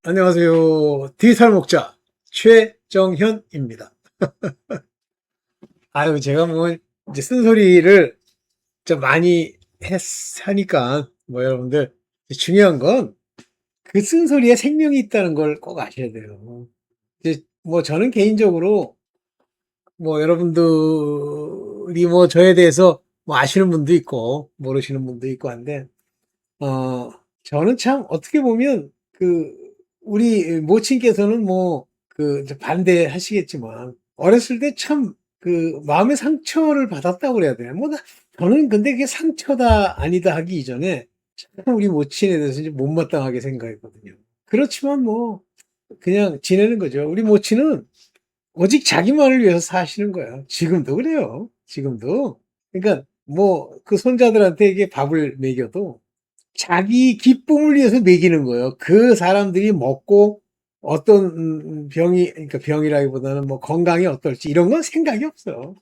안녕하세요. 디지털 목자 최정현입니다. 아유, 제가 뭐 이제 쓴소리를 좀 많이 하니까 뭐 여러분들 중요한 건 그 쓴소리에 생명이 있다는 걸 꼭 아셔야 돼요. 이제 뭐 저는 개인적으로 뭐 여러분들이 뭐 저에 대해서 뭐 아시는 분도 있고 모르시는 분도 있고 한데 어 저는 참 어떻게 보면 우리 모친께서는 뭐 반대하시겠지만 어렸을 때 참 마음의 상처를 받았다고 그래야 되나? 저는 근데 그게 상처다 아니다 하기 이전에 참 우리 모친에 대해서 이제 못마땅하게 생각했거든요. 그렇지만 뭐 그냥 지내는 거죠. 우리 모친은 오직 자기만을 위해서 사시는 거야. 지금도 그래요. 지금도. 그러니까 뭐 그 손자들한테 이게 밥을 먹여도 자기 기쁨을 위해서 먹이는 거예요. 그 사람들이 먹고 어떤 병이, 그러니까 병이라기보다는 뭐 건강이 어떨지 이런 건 생각이 없어.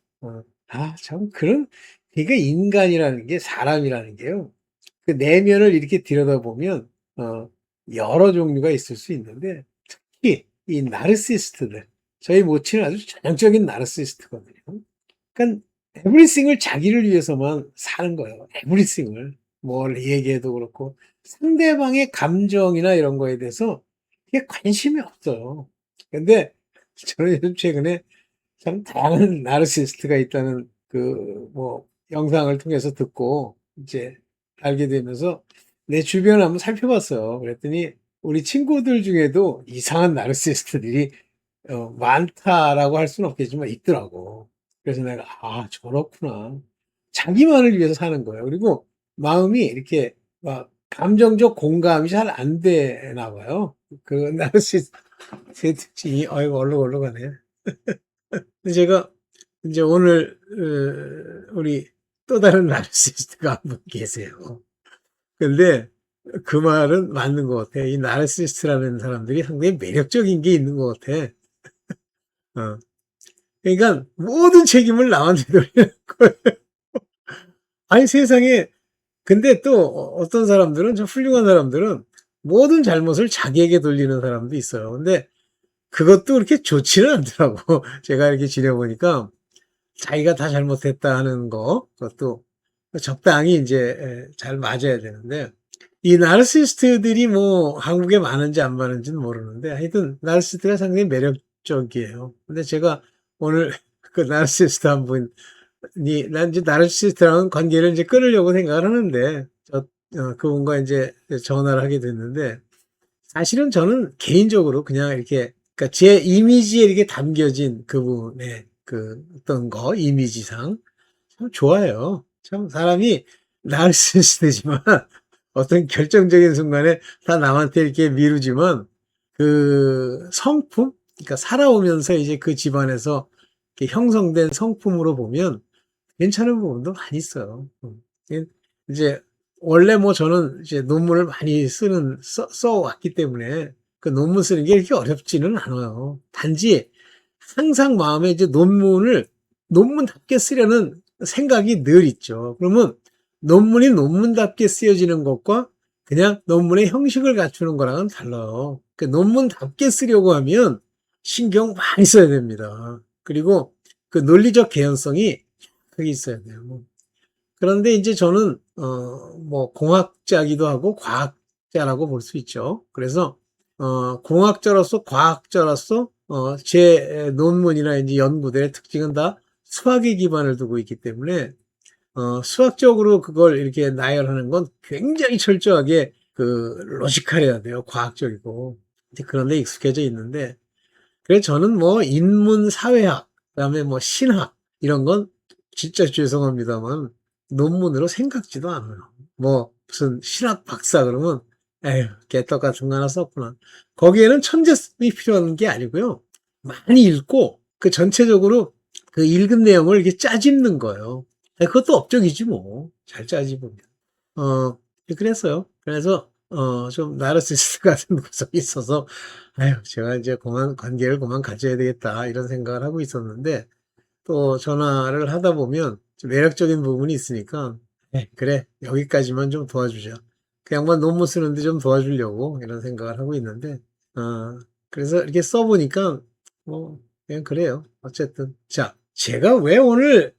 참 그런, 그러니까 인간이라는 게, 사람이라는 게요. 그 내면을 이렇게 들여다보면 어 여러 종류가 있을 수 있는데, 특히 이 나르시스트들, 저희 모친은 아주 전형적인 나르시스트거든요. 그러니까 에브리싱을 자기를 위해서만 사는 거예요. 에브리싱을. 뭘 얘기해도 그렇고 상대방의 감정이나 이런 거에 대해서 그게 관심이 없어요. 근데 저는 요즘 최근에 참 다양한 나르시스트가 있다는 뭐 영상을 통해서 듣고 이제 알게 되면서 내 주변을 한번 살펴봤어요. 그랬더니 우리 친구들 중에도 이상한 나르시스트들이 많다라고 할 수는 없겠지만 있더라고. 그래서 내가, 아, 저렇구나. 자기만을 위해서 사는 거예요. 그리고 마음이 이렇게 막 감정적 공감이 잘 안 되나 봐요. 나르시스트, 아이고, 얼른 가네. 근데 제가 이제 오늘, 우리 또 다른 나르시스트가 한 분 계세요. 근데 그 말은 맞는 것 같아. 이 나르시스트라는 사람들이 상당히 매력적인 게 있는 것 같아. 어. 그러니까 모든 책임을 남한테 돌리는 거예요. 아니 세상에. 근데 또 어떤 사람들은, 좀 훌륭한 사람들은 모든 잘못을 자기에게 돌리는 사람도 있어요. 근데 그것도 그렇게 좋지는 않더라고. 제가 이렇게 지내보니까 자기가 다 잘못했다 하는 거, 그것도 적당히 이제 잘 맞아야 되는데, 이 나르시스트들이 뭐 한국에 많은지 안 많은지는 모르는데 하여튼 나르시스트가 상당히 매력적이에요. 근데 제가 오늘 그 나르시스트 한 분이, 난 이제 나르시스트랑은 관계를 이제 끊으려고 생각을 하는데 그분과 이제 전화를 하게 됐는데, 사실은 저는 개인적으로 그냥 이렇게, 그러니까 제 이미지에 이렇게 담겨진 그분의 어떤 거, 이미지상 참 좋아요. 참 사람이 나르시스트지만 어떤 결정적인 순간에 다 남한테 이렇게 미루지만 그 성품, 그러니까 살아오면서 이제 그 집안에서 이렇게 형성된 성품으로 보면 괜찮은 부분도 많이 있어요. 이제 원래 뭐 저는 이제 논문을 많이 써왔기 때문에 그 논문 쓰는 게 이렇게 어렵지는 않아요. 단지 항상 마음에 이제 논문답게 쓰려는 생각이 늘 있죠. 그러면 논문이 논문답게 쓰여지는 것과 그냥 논문의 형식을 갖추는 거랑은 달라요. 그 논문답게 쓰려고 하면 신경 많이 써야 됩니다. 그리고 그 논리적 개연성이 크게 있어야 돼요. 그런데 이제 저는 뭐 공학자기도 하고 과학자라고 볼 수 있죠. 그래서 공학자로서 과학자로서 제 논문이나 이제 연구들의 특징은 다 수학에 기반을 두고 있기 때문에 수학적으로 그걸 이렇게 나열하는 건 굉장히 철저하게 로지컬해야 돼요. 과학적이고. 이제 그런 데 익숙해져 있는데, 그래서 저는 뭐 인문 사회학, 그다음에 뭐 신학 이런 건 진짜 죄송합니다만 논문으로 생각지도 않아요. 뭐 무슨 신학 박사 그러면 에휴, 개떡 같은 거 하나 썼구나. 거기에는 천재성이 필요한 게 아니고요. 많이 읽고 그 전체적으로 그 읽은 내용을 이렇게 짜집는 거예요. 그것도 업적이지 뭐. 잘 짜집으면. 그랬어요. 그래서 좀 나르시스트 같은 구석이 있어서 아유, 제가 이제 관계를 그만 가져야 되겠다 이런 생각을 하고 있었는데, 또 전화를 하다 보면 좀 매력적인 부분이 있으니까 그래, 여기까지만 좀 도와주자. 그 양반 논문 쓰는데 좀 도와주려고 이런 생각을 하고 있는데, 그래서 이렇게 써보니까, 그냥 그래요. 어쨌든. 자, 제가 왜 오늘,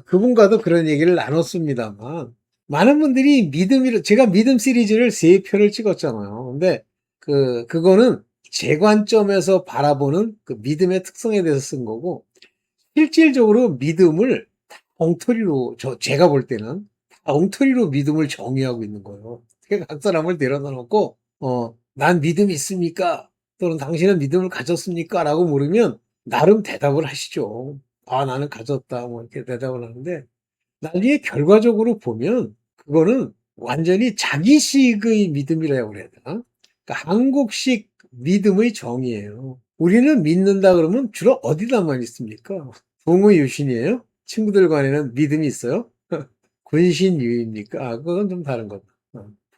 그분과도 그런 얘기를 나눴습니다만, 많은 분들이 제가 믿음 시리즈를 3편을 찍었잖아요. 근데, 그거는 제 관점에서 바라보는 그 믿음의 특성에 대해서 쓴 거고, 실질적으로 믿음을 다 엉터리로, 제가 볼 때는 다 엉터리로 믿음을 정의하고 있는 거예요. 그러니까 각 사람을 데려다 놓고, 난 믿음이 있습니까? 또는 당신은 믿음을 가졌습니까? 라고 물으면 나름 대답을 하시죠. 아, 나는 가졌다. 뭐 이렇게 대답을 하는데 나중에 결과적으로 보면 그거는 완전히 자기식의 믿음이라고 그래야 되나? 그러니까 한국식 믿음의 정의예요. 우리는 믿는다 그러면 주로 어디다만 있습니까? 동의유신이에요? 친구들 간에는 믿음이 있어요? 군신유입니까? 그건 좀 다른 거다.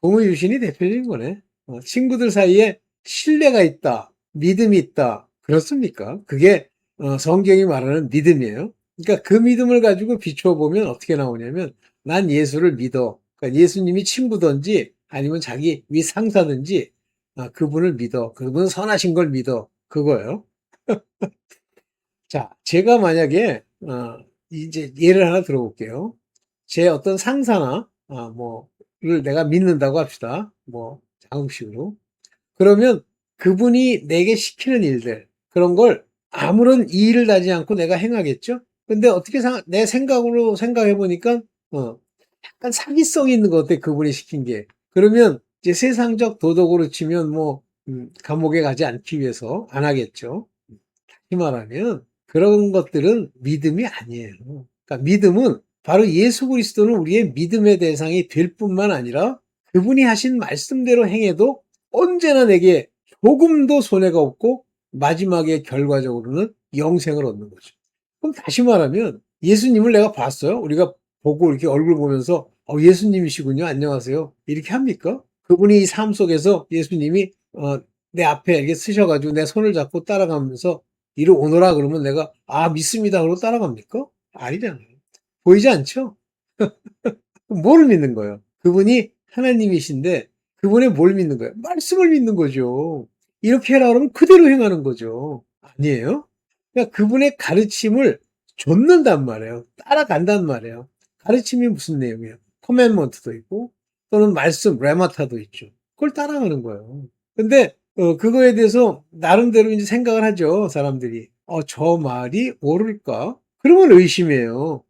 동의유신이 대표적인 거네. 친구들 사이에 신뢰가 있다, 믿음이 있다. 그렇습니까? 그게 성경이 말하는 믿음이에요. 그러니까 그 믿음을 가지고 비춰보면 어떻게 나오냐면 난 예수를 믿어. 그러니까 예수님이 친구든지 아니면 자기 위 상사든지 그분을 믿어. 그분은 선하신 걸 믿어. 그거예요. 자, 제가 만약에 이제 예를 하나 들어볼게요. 제 어떤 상사나 뭐를 내가 믿는다고 합시다. 뭐 자음식으로. 그러면 그분이 내게 시키는 일들 그런 걸 아무런 이의를 다지 않고 내가 행하겠죠? 근데 어떻게 내 생각으로 생각해 보니까 약간 사기성 있는 것 같아. 그분이 시킨 게. 그러면 이제 세상적 도덕으로 치면 뭐 감옥에 가지 않기 위해서 안 하겠죠. 다시 말하면 그런 것들은 믿음이 아니에요. 그러니까 믿음은 바로 예수 그리스도는 우리의 믿음의 대상이 될 뿐만 아니라 그분이 하신 말씀대로 행해도 언제나 내게 조금도 손해가 없고 마지막에 결과적으로는 영생을 얻는 거죠. 그럼 다시 말하면 예수님을 내가 봤어요? 우리가 보고 이렇게 얼굴 보면서 예수님이시군요. 안녕하세요. 이렇게 합니까? 그분이 삶 속에서 예수님이 내 앞에 이렇게 쓰셔가지고 내 손을 잡고 따라가면서 이리 오너라 그러면 내가 믿습니다. 그러고 따라갑니까? 아니잖아요. 보이지 않죠? 뭐를 믿는 거예요? 그분이 하나님이신데 그분의 뭘 믿는 거예요? 말씀을 믿는 거죠. 이렇게 해라 그러면 그대로 행하는 거죠. 아니에요? 그러니까 그분의 가르침을 좇는단 말이에요. 따라간단 말이에요. 가르침이 무슨 내용이에요? 커맨먼트도 있고 또는 말씀, 레마타도 있죠. 그걸 따라가는 거예요. 근데 그거에 대해서 나름대로 이제 생각을 하죠. 사람들이. 저 말이 옳을까? 그러면 의심해요.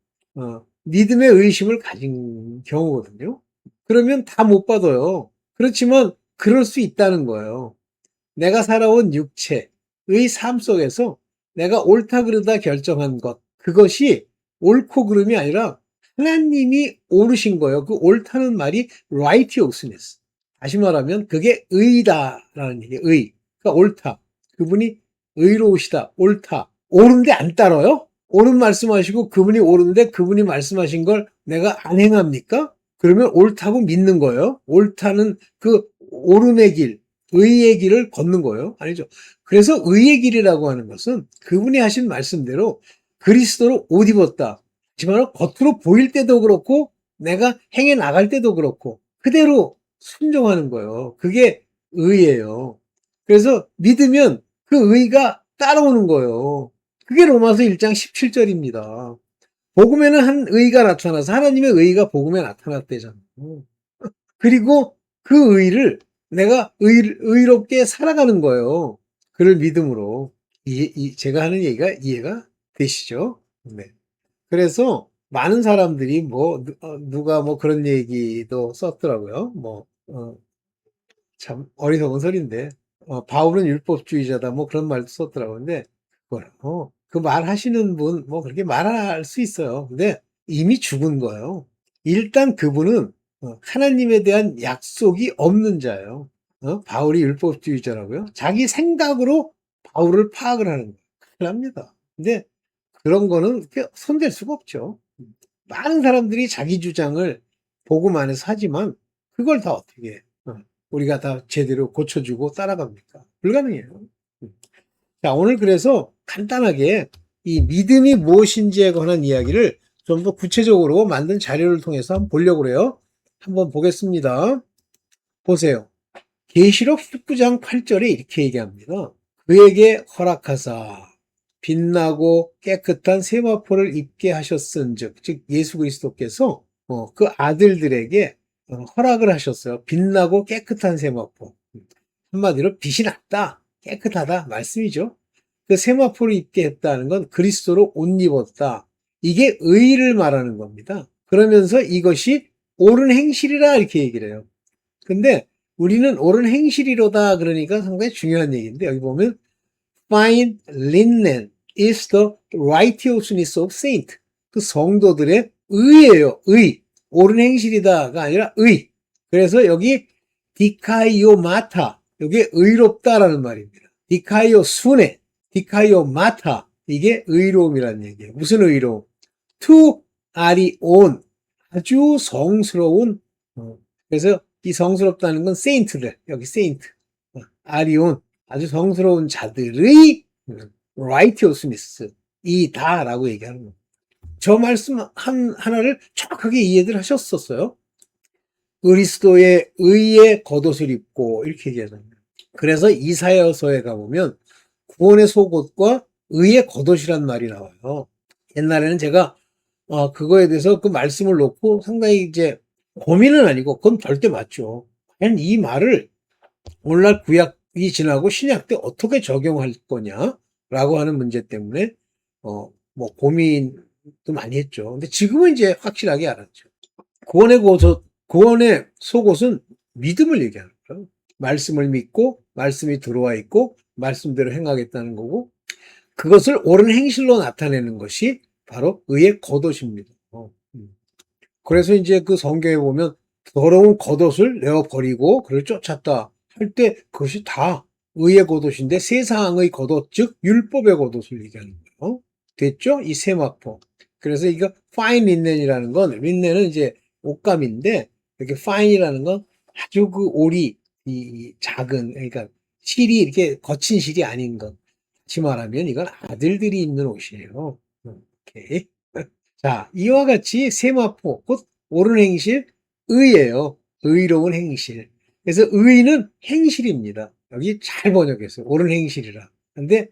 믿음의 의심을 가진 경우거든요. 그러면 다 못 받아요. 그렇지만 그럴 수 있다는 거예요. 내가 살아온 육체의 삶 속에서 내가 옳다 그르다 결정한 것, 그것이 옳고 그름이 아니라 하나님이 옳으신 거예요. 그 옳다는 말이 righteousness. 다시 말하면 그게 의다라는 얘기예요. 의. 그러니까 옳다. 그분이 의로우시다. 옳다. 옳은데 안 따라요? 옳은 말씀하시고 그분이 옳은데 그분이 말씀하신 걸 내가 안 행합니까? 그러면 옳다고 믿는 거예요. 옳다는 그 옳음의 길, 의의 길을 걷는 거예요. 아니죠. 그래서 의의 길이라고 하는 것은 그분이 하신 말씀대로 그리스도로 옷 입었다. 하지만 겉으로 보일 때도 그렇고 내가 행해 나갈 때도 그렇고 그대로 순종하는 거예요. 그게 의예요. 그래서 믿으면 그 의가 따라오는 거예요. 그게 로마서 1장 17절입니다. 복음에는 한 의가 나타나서 하나님의 의가 복음에 나타났대잖아요. 그리고 그 의를 내가 의롭게 살아가는 거예요. 그를 믿음으로. 제가 하는 얘기가 이해가 되시죠? 네. 그래서 많은 사람들이 누가 그런 얘기도 썼더라고요. 참 어리석은 소리인데, 바울은 율법주의자다. 그런 말도 썼더라고요. 근데, 그 말하시는 분, 그렇게 말할 수 있어요. 근데 이미 죽은 거예요. 일단 그분은 하나님에 대한 약속이 없는 자예요. 바울이 율법주의자라고요? 자기 생각으로 바울을 파악을 하는 거예요. 큰일 납니다. 근데 그런 거는 손댈 수가 없죠. 많은 사람들이 자기 주장을 복음 안에서 하지만 그걸 다 어떻게 우리가 다 제대로 고쳐주고 따라갑니까? 불가능해요. 자, 오늘 그래서 간단하게 이 믿음이 무엇인지에 관한 이야기를 좀 더 구체적으로 만든 자료를 통해서 한번 보려고 그래요. 한번 보겠습니다. 보세요. 계시록 19장 8절에 이렇게 얘기합니다. 그에게 허락하사 빛나고 깨끗한 세마포를 입게 하셨은즉, 즉 예수 그리스도께서 그 아들들에게 허락을 하셨어요. 빛나고 깨끗한 세마포. 한마디로 빛이 났다, 깨끗하다 말씀이죠. 그 세마포를 입게 했다는 건 그리스도로 옷 입었다. 이게 의를 말하는 겁니다. 그러면서 이것이 옳은 행실이라 이렇게 얘기를 해요. 근데 우리는 옳은 행실이로다 그러니까 상당히 중요한 얘기인데, 여기 보면 fine linen is the righteousness of saint. 그 성도들의 의예요. 의. 옳은 행실이다가 아니라 의. 그래서 여기 디카이오마타, 이게 의롭다라는 말입니다. 디카이오 순에, 디카이오마타, 이게 의로움이라는 얘기예요. 무슨 의로움? to 아리온, 아주 성스러운. 그래서 이 성스럽다는 건 세인트들, 여기 세인트, 아리온, 아주 성스러운 자들의 righteousness 이다라고 얘기하는 겁니다. 저 말씀 하나를 정확하게 이해를 하셨었어요. 그리스도의 의의 겉옷을 입고 이렇게 얘기하잖아요. 그래서 이사야서에 가보면 구원의 속옷과 의의 겉옷이란 말이 나와요. 옛날에는 제가 그거에 대해서 그 말씀을 놓고 상당히 이제 고민은 아니고 그건 절대 맞죠. 과연 이 말을 오늘날 구약이 지나고 신약 때 어떻게 적용할 거냐라고 하는 문제 때문에 뭐 고민도 많이 했죠. 근데 지금은 이제 확실하게 알았죠. 구원의 속옷은 믿음을 얘기하는 거예요. 말씀을 믿고 말씀이 들어와 있고 말씀대로 행하겠다는 거고, 그것을 옳은 행실로 나타내는 것이 바로 의의 겉옷입니다. 그래서 이제 그 성경에 보면 더러운 겉옷을 내어 버리고 그를 쫓았다 할 때 그것이 다 의의 겉옷인데, 세상의 겉옷, 즉 율법의 겉옷을 얘기하는 거예요. 됐죠? 이 세마포. 그래서 이거 fine linen이라는 건, 린넨은 이제 옷감인데 이렇게 fine이라는 건 아주 그 올이 이 작은, 그러니까 실이 이렇게 거친 실이 아닌 것. 다시 말하면 이건 아들들이 입는 옷이에요. 오케이. 자, 이와 같이 세마포, 곧 옳은 행실, 의예요. 의로운 행실. 그래서 의는 행실입니다. 여기 잘 번역했어요. 옳은 행실이라. 근데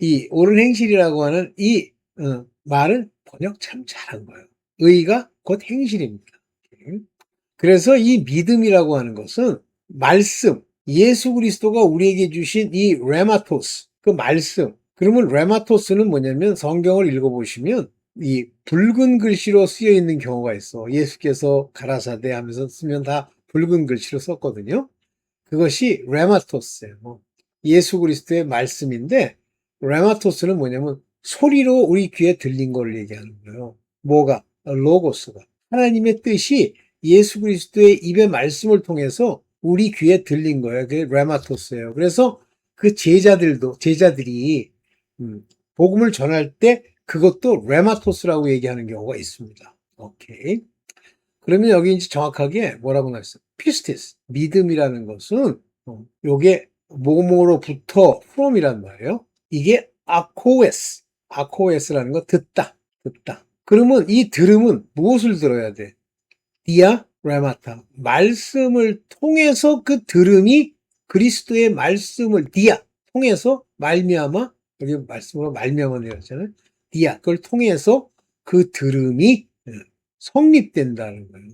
이 옳은 행실이라고 하는 이 말은 번역 참 잘한 거예요. 의가 곧 행실입니다. 그래서 이 믿음이라고 하는 것은 말씀, 예수 그리스도가 우리에게 주신 이 레마토스, 그 말씀. 그러면 레마토스는 뭐냐면 성경을 읽어보시면 이 붉은 글씨로 쓰여 있는 경우가 있어. 예수께서 가라사대 하면서 쓰면 다 붉은 글씨로 썼거든요. 그것이 레마토스예요. 예수 그리스도의 말씀인데, 레마토스는 뭐냐면 소리로 우리 귀에 들린 걸 얘기하는 거예요. 뭐가? 로고스가. 하나님의 뜻이 예수 그리스도의 입의 말씀을 통해서 우리 귀에 들린 거예요. 그게 레마토스예요. 그래서 그 제자들이 복음을 전할 때 그것도 레마토스라고 얘기하는 경우가 있습니다. 오케이. 그러면 여기 이제 정확하게 뭐라고 나왔어요? 피스티스, 믿음이라는 것은 요게 뭐뭐로부터 from이란 말이에요. 이게 아코에스라는 거 듣다. 그러면 이 들음은 무엇을 들어야 돼? 디아 레마타, 말씀을 통해서 그 들음이 그리스도의 말씀을 디아 통해서 말미암아, 여기 말씀으로 말미암아는 이랬잖아요. 디아, 그걸 통해서 그 들음이 성립된다는 거예요.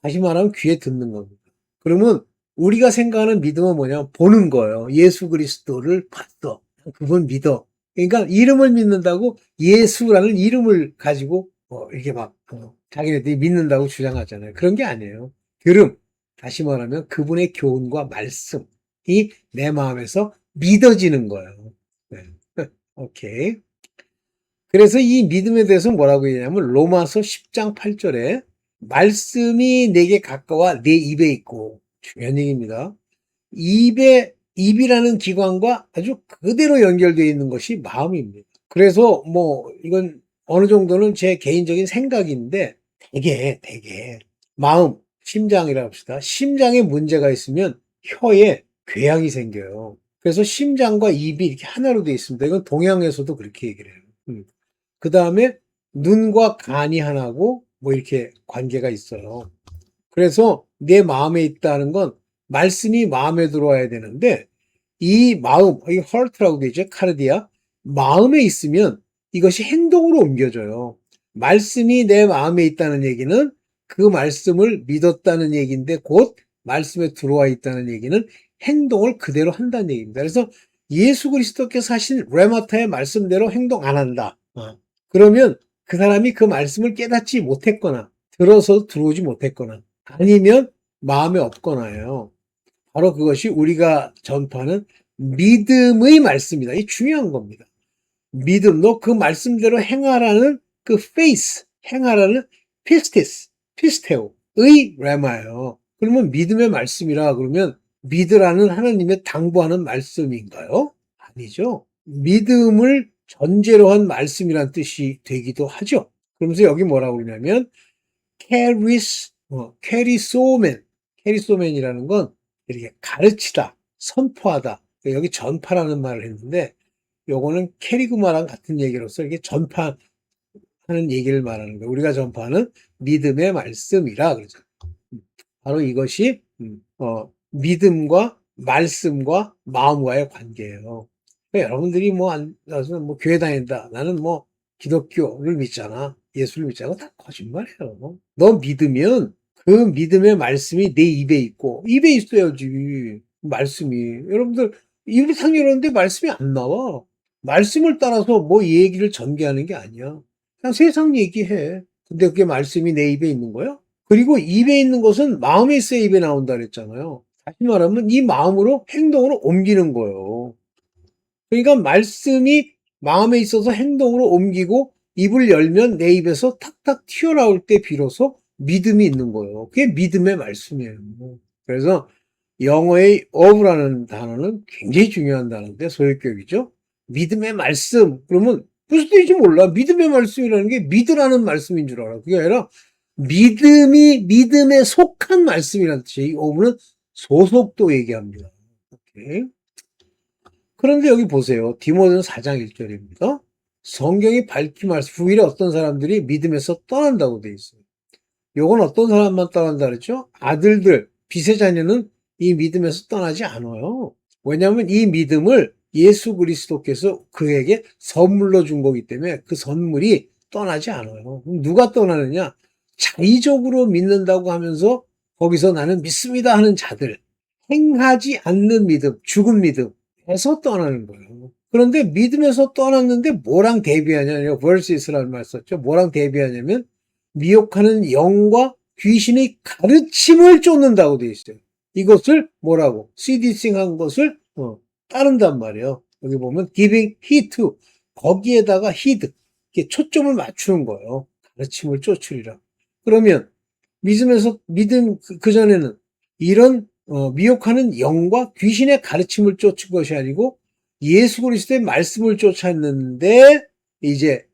다시 말하면 귀에 듣는 겁니다. 그러면 우리가 생각하는 믿음은 뭐냐면 보는 거예요. 예수 그리스도를 봤어. 그건 믿어. 그러니까 이름을 믿는다고 예수라는 이름을 가지고 이렇게 막 자기네들이 믿는다고 주장하잖아요. 그런 게 아니에요. 들음, 다시 말하면 그분의 교훈과 말씀이 내 마음에서 믿어지는 거예요. 네. 오케이. 그래서 이 믿음에 대해서 뭐라고 얘기하냐면 로마서 10장 8절에 말씀이 내게 가까워 내 입에 있고, 중요한 얘기입니다. 입이라는 기관과 아주 그대로 연결되어 있는 것이 마음입니다. 그래서 뭐 이건 어느 정도는 제 개인적인 생각인데, 되게 마음, 심장이라 합시다. 심장에 문제가 있으면 혀에 궤양이 생겨요. 그래서 심장과 입이 이렇게 하나로 되어 있습니다. 이건 동양에서도 그렇게 얘기를 해요. 그 다음에 눈과 간이 하나고 뭐 이렇게 관계가 있어요. 그래서 내 마음에 있다는 건 말씀이 마음에 들어와야 되는데 이 마음, 이 heart라고 되죠. 카르디아. 마음에 있으면 이것이 행동으로 옮겨져요. 말씀이 내 마음에 있다는 얘기는 그 말씀을 믿었다는 얘기인데 곧 말씀에 들어와 있다는 얘기는 행동을 그대로 한다는 얘기입니다. 그래서 예수 그리스도께서 하신 레마타의 말씀대로 행동 안 한다. 그러면 그 사람이 그 말씀을 깨닫지 못했거나 들어서 들어오지 못했거나 아니면 마음에 없거나요. 바로 그것이 우리가 전파하는 믿음의 말씀이다. 이 중요한 겁니다. 믿음, 너 그 말씀대로 행하라는 그 faith, 행하라는 피스티스, 피스테오의 레마예요. 그러면 믿음의 말씀이라 그러면 믿으라는 하나님의 당부하는 말씀인가요? 아니죠. 믿음을 전제로 한 말씀이란 뜻이 되기도 하죠. 그러면서 여기 뭐라고 그러냐면 캐리소맨이라는 건 이렇게 가르치다, 선포하다. 여기 전파라는 말을 했는데 요거는 캐리그마랑 같은 얘기로서 이게 전파하는 얘기를 말하는 거예요. 우리가 전파하는 믿음의 말씀이라 그러죠. 바로 이것이 믿음과 말씀과 마음과의 관계예요. 그러니까 여러분들이 나는 교회 다닌다. 나는 기독교를 믿잖아. 예수를 믿잖아. 다 거짓말이에요. 너 믿으면 그 믿음의 말씀이 내 입에 있고 입에 있어야지. 말씀이. 여러분들 입을 탁 열었는데 말씀이 안 나와. 말씀을 따라서 이 얘기를 전개하는 게 아니야. 그냥 세상 얘기해. 근데 그게 말씀이 내 입에 있는 거야? 그리고 입에 있는 것은 마음에 있어야 입에 나온다 그랬잖아요. 다시 말하면 이 마음으로 행동으로 옮기는 거예요. 그러니까 말씀이 마음에 있어서 행동으로 옮기고 입을 열면 내 입에서 탁탁 튀어나올 때 비로소 믿음이 있는 거예요. 그게 믿음의 말씀이에요. 그래서 영어의 of라는 단어는 굉장히 중요한 단어인데 소유격이죠. 믿음의 말씀. 그러면 무슨 뜻인지 몰라. 믿음의 말씀이라는 게 믿으라는 말씀인 줄 알아. 그게 아니라 믿음에 속한 말씀이라는 뜻이에요. 이 of는 소속도 얘기합니다. 오케이. 그런데 여기 보세요. 디모데전서 4장 1절입니다. 성경이 밝히 말씀, 후일에 어떤 사람들이 믿음에서 떠난다고 돼 있어요. 요건 어떤 사람만 떠난다 그랬죠? 아들들, 빛의 자녀는 이 믿음에서 떠나지 않아요. 왜냐하면 이 믿음을 예수 그리스도께서 그에게 선물로 준 거기 때문에 그 선물이 떠나지 않아요. 그럼 누가 떠나느냐? 자의적으로 믿는다고 하면서 거기서 나는 믿습니다 하는 자들, 행하지 않는 믿음, 죽은 믿음에서 떠나는 거예요. 그런데 믿음에서 떠났는데 뭐랑 대비하냐면 versus라는 말 썼죠. 뭐랑 대비하냐면 미혹하는 영과 귀신의 가르침을 쫓는다고 되어 있어요. 이것을 뭐라고? seducing한 것을 따른단 말이에요. 여기 보면 giving heed to 거기에다가 heed 이렇게 초점을 맞추는 거예요. 가르침을 쫓으리라. 그러면 믿음 그 전에는 이런 미혹하는 영과 귀신의 가르침을 쫓은 것이 아니고 예수 그리스도의 말씀을 쫓았는데 이제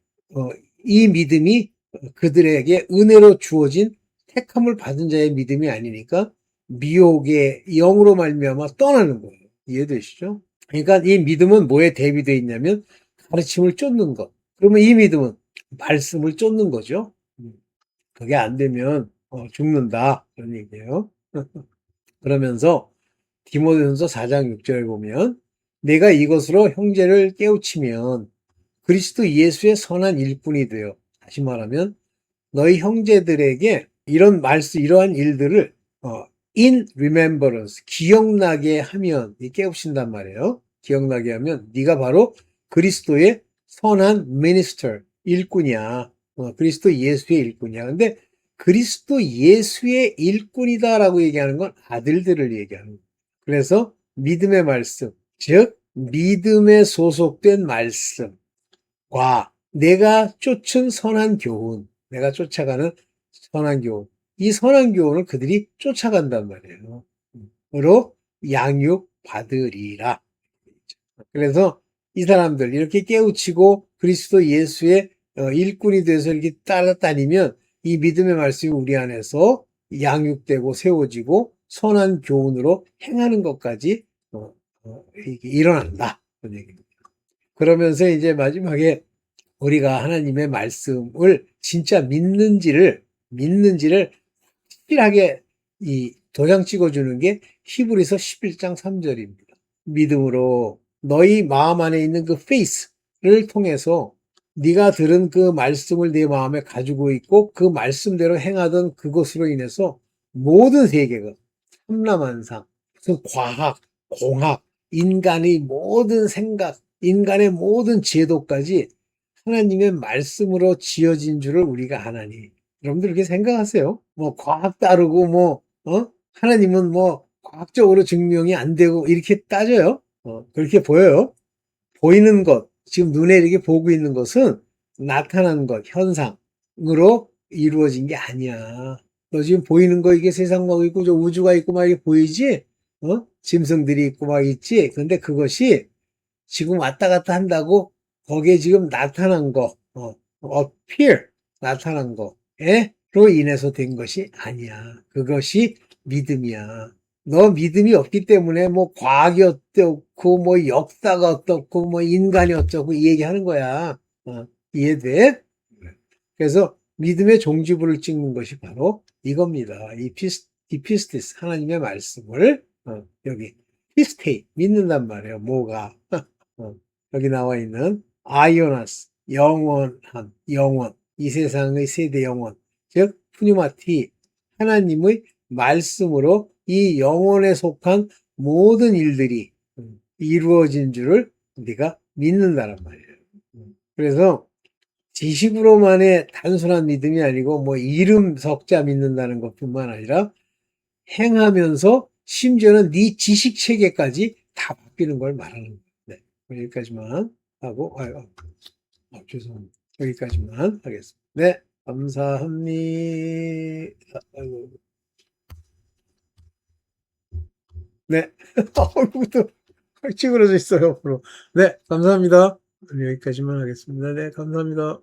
이 믿음이 그들에게 은혜로 주어진 택함을 받은 자의 믿음이 아니니까 미혹의 영으로 말미암아 떠나는 거예요. 이해되시죠? 그러니까 이 믿음은 뭐에 대비되어 있냐면 가르침을 쫓는 것. 그러면 이 믿음은 말씀을 쫓는 거죠. 그게 안 되면 죽는다 그런 얘기예요. 그러면서 디모데전서 4장 6절에 보면 내가 이것으로 형제를 깨우치면 그리스도 예수의 선한 일꾼이 되어 다시 말하면 너희 형제들에게 이러한 일들을 in remembrance 기억나게 하면 깨우친단 말이에요. 기억나게 하면 네가 바로 그리스도의 선한 minister 일꾼이야. 그리스도 예수의 일꾼이야. 근데 그리스도 예수의 일꾼이다라고 얘기하는 건 아들들을 얘기하는 거예요. 그래서 믿음의 말씀, 즉 믿음에 소속된 말씀과 내가 쫓은 선한 교훈, 내가 쫓아가는 선한 교훈, 이 선한 교훈을 그들이 쫓아간단 말이에요. 으로 양육 받으리라. 그래서 이 사람들 이렇게 깨우치고 그리스도 예수의 일꾼이 돼서 이렇게 따라다니면 이 믿음의 말씀이 우리 안에서 양육되고 세워지고 선한 교훈으로 행하는 것까지 일어난다. 그런 얘기입니다. 그러면서 이제 마지막에 우리가 하나님의 말씀을 진짜 믿는지를 확실하게 도장 찍어주는 게 히브리서 11장 3절입니다. 믿음으로 너희 마음 안에 있는 그 faith를 통해서 네가 들은 그 말씀을 네 마음에 가지고 있고 그 말씀대로 행하던 그것으로 인해서 모든 세계가 삼라만상, 무슨 과학, 공학, 인간의 모든 생각, 인간의 모든 제도까지 하나님의 말씀으로 지어진 줄을 우리가 아나니. 여러분들 그렇게 생각하세요? 뭐 과학 따르고 하나님은 뭐 과학적으로 증명이 안 되고 이렇게 따져요? 그렇게 보여요? 보이는 것, 지금 눈에 이렇게 보고 있는 것은 나타난 것, 현상으로 이루어진 게 아니야. 너 지금 보이는 거 이게 세상하고 있고 저 우주가 있고 막 이게 보이지? 짐승들이 있고 막 있지? 근데 그것이 지금 왔다 갔다 한다고 거기에 지금 나타난 거, appear, 나타난 거에로 인해서 된 것이 아니야. 그것이 믿음이야. 너 믿음이 없기 때문에 뭐 과학이 어떻고 뭐 역사가 어떻고 뭐 인간이 어쩌고 이 얘기하는 거야. 이해돼? 그래서 믿음의 종지부를 찍는 것이 바로 이겁니다. 이 디피스티스 하나님의 말씀을 여기 피스테이 믿는단 말이에요. 뭐가 여기 나와 있는 아이오나스 영원한 영원 이 세상의 세대 영원 즉 푸니마티 하나님의 말씀으로 이 영혼에 속한 모든 일들이 이루어진 줄을 우리가 믿는다란 말이에요. 그래서 지식으로만의 단순한 믿음이 아니고 뭐 이름 석자 믿는다는 것뿐만 아니라 행하면서 심지어는 네 지식 체계까지 다 바뀌는 걸 말하는 거예요. 네, 여기까지만 하고 죄송합니다. 여기까지만 하겠습니다. 네, 감사합니다. 아이고. 네, 얼굴도 찌그러져 있어요, 옆으로. 네, 감사합니다. 여기까지만 하겠습니다. 네, 감사합니다.